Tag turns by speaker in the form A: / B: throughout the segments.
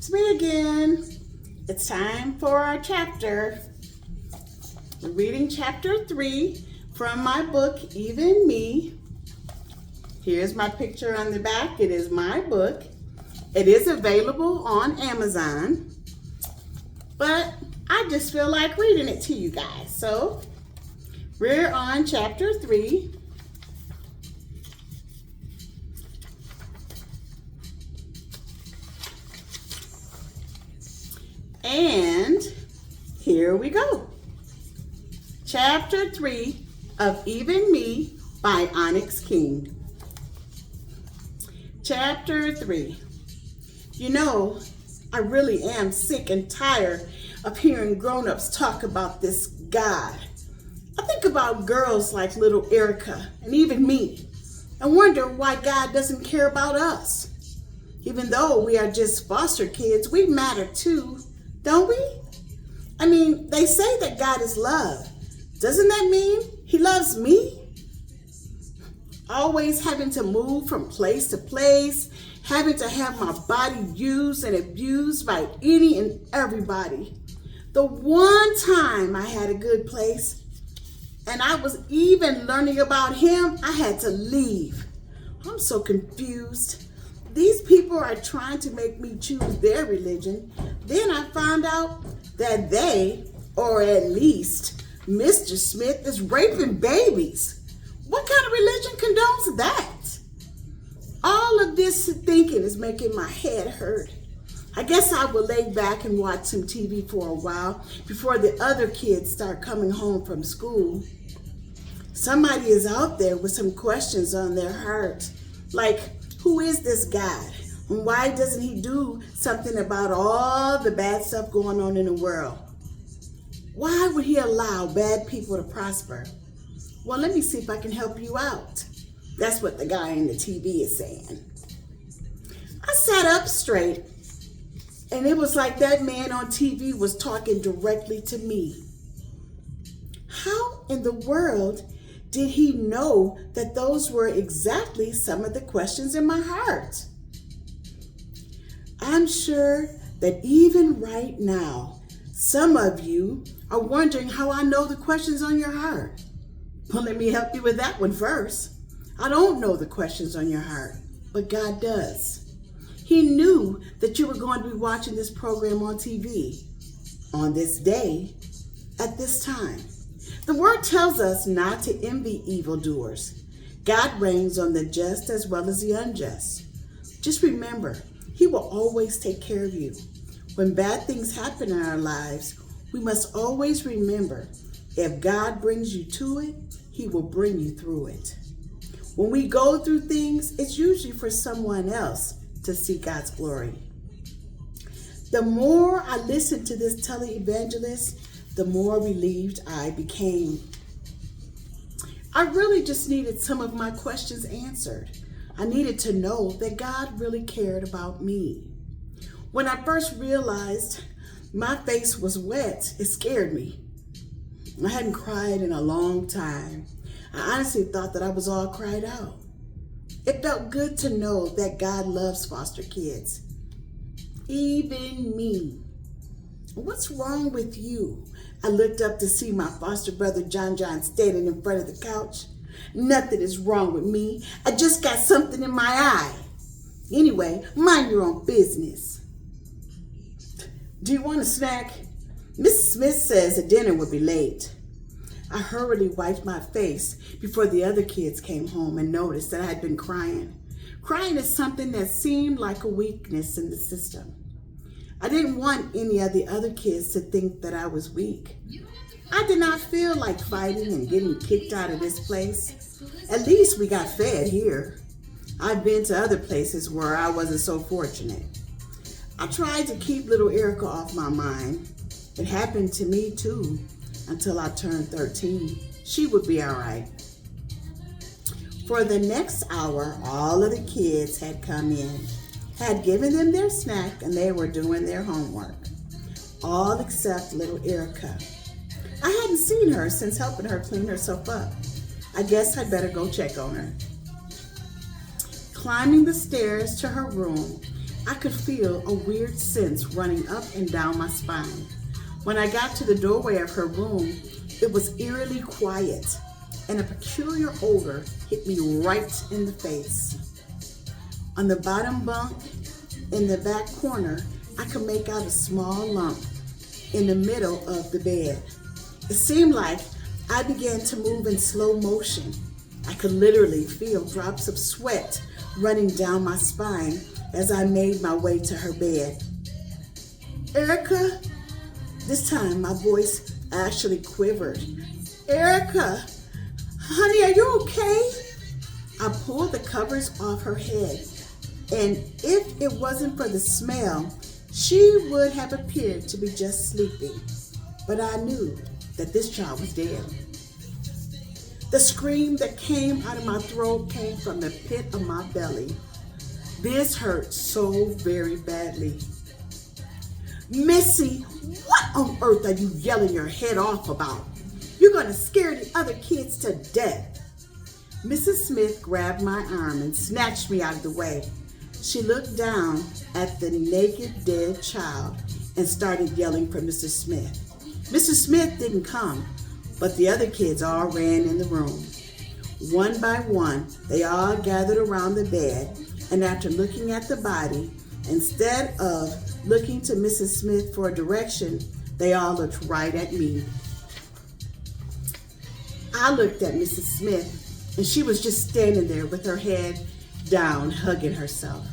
A: It's me again. It's time for our chapter. We're reading chapter 3 from my book, Even Me. Here's my picture on the back. It is my book. It is available on Amazon, but I just feel like reading it to you guys. So we're on chapter 3. And here we go. Chapter 3 of Even Me by Onyx King. Chapter 3. You know, I really am sick and tired of hearing grown-ups talk about this God. I think about girls like little Erica and even me and wonder why God doesn't care about us. Even though we are just foster kids, we matter too. Don't we? I mean, they say that God is love. Doesn't that mean He loves me? Always having to move from place to place, having to have my body used and abused by any and everybody. The one time I had a good place and I was even learning about Him, I had to leave. I'm so confused. These people are trying to make me choose their religion. Then I found out that they, or at least Mr. Smith, is raping babies. What kind of religion condones that? All of this thinking is making my head hurt. I guess I will lay back and watch some TV for a while before the other kids start coming home from school. Somebody is out there with some questions on their heart, like, who is this God? And why doesn't He do something about all the bad stuff going on in the world? Why would He allow bad people to prosper? Well, let me see if I can help you out. That's what the guy in the TV is saying. I sat up straight, and it was like that man on TV was talking directly to me. How in the world did he know that those were exactly some of the questions in my heart? I'm sure that even right now, some of you are wondering how I know the questions on your heart. Well, let me help you with that one first. I don't know the questions on your heart, but God does. He knew that you were going to be watching this program on TV on this day at this time. The word tells us not to envy evildoers. God reigns on the just as well as the unjust. Just remember, He will always take care of you. When bad things happen in our lives, we must always remember, if God brings you to it, He will bring you through it. When we go through things, it's usually for someone else to see God's glory. The more I listened to this televangelist, the more relieved I became. I really just needed some of my questions answered. I needed to know that God really cared about me. When I first realized my face was wet, it scared me. I hadn't cried in a long time. I honestly thought that I was all cried out. It felt good to know that God loves foster kids. Even me. What's wrong with you? I looked up to see my foster brother John standing in front of the couch. Nothing is wrong with me. I just got something in my eye. Anyway, mind your own business. Do you want a snack? Mrs. Smith says the dinner will be late. I hurriedly wiped my face before the other kids came home and noticed that I had been crying. Crying is something that seemed like a weakness in the system. I didn't want any of the other kids to think that I was weak. I did not feel like fighting and getting kicked out of this place. At least we got fed here. I've been to other places where I wasn't so fortunate. I tried to keep little Erica off my mind. It happened to me too, until I turned 13. She would be all right. For the next hour, all of the kids had come in, had given them their snack, and they were doing their homework. All except little Erica. I hadn't seen her since helping her clean herself up. I guess I'd better go check on her. Climbing the stairs to her room, I could feel a weird sense running up and down my spine. When I got to the doorway of her room, it was eerily quiet, and a peculiar odor hit me right in the face. On the bottom bunk, in the back corner, I could make out a small lump in the middle of the bed. It seemed like I began to move in slow motion. I could literally feel drops of sweat running down my spine as I made my way to her bed. Erica? This time my voice actually quivered. Erica, honey, are you okay? I pulled the covers off her head, and if it wasn't for the smell, she would have appeared to be just sleeping. But I knew that this child was dead. The scream that came out of my throat came from the pit of my belly. This hurt so very badly. Missy, what on earth are you yelling your head off about? You're going to scare the other kids to death. Mrs. Smith grabbed my arm and snatched me out of the way. She looked down at the naked, dead child and started yelling for Mrs. Smith. Mrs. Smith didn't come, but the other kids all ran in the room. One by one, they all gathered around the bed, and after looking at the body, instead of looking to Mrs. Smith for direction, they all looked right at me. I looked at Mrs. Smith, and she was just standing there with her head down, hugging herself.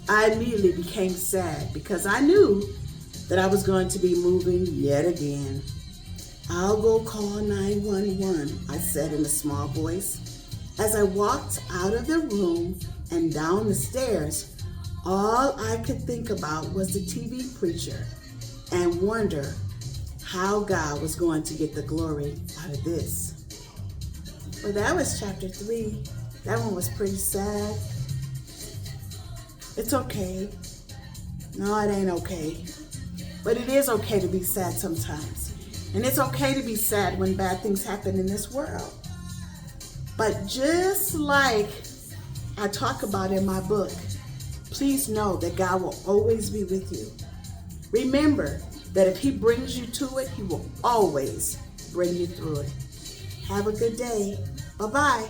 A: I immediately became sad because I knew that I was going to be moving yet again. I'll go call 911, I said in a small voice. As I walked out of the room and down the stairs, all I could think about was the TV preacher and wonder how God was going to get the glory out of this. Well, that was chapter 3. That one was pretty sad. It's okay. No, it ain't okay. But it is okay to be sad sometimes. And it's okay to be sad when bad things happen in this world. But just like I talk about in my book, please know that God will always be with you. Remember that if He brings you to it, He will always bring you through it. Have a good day. Bye-bye.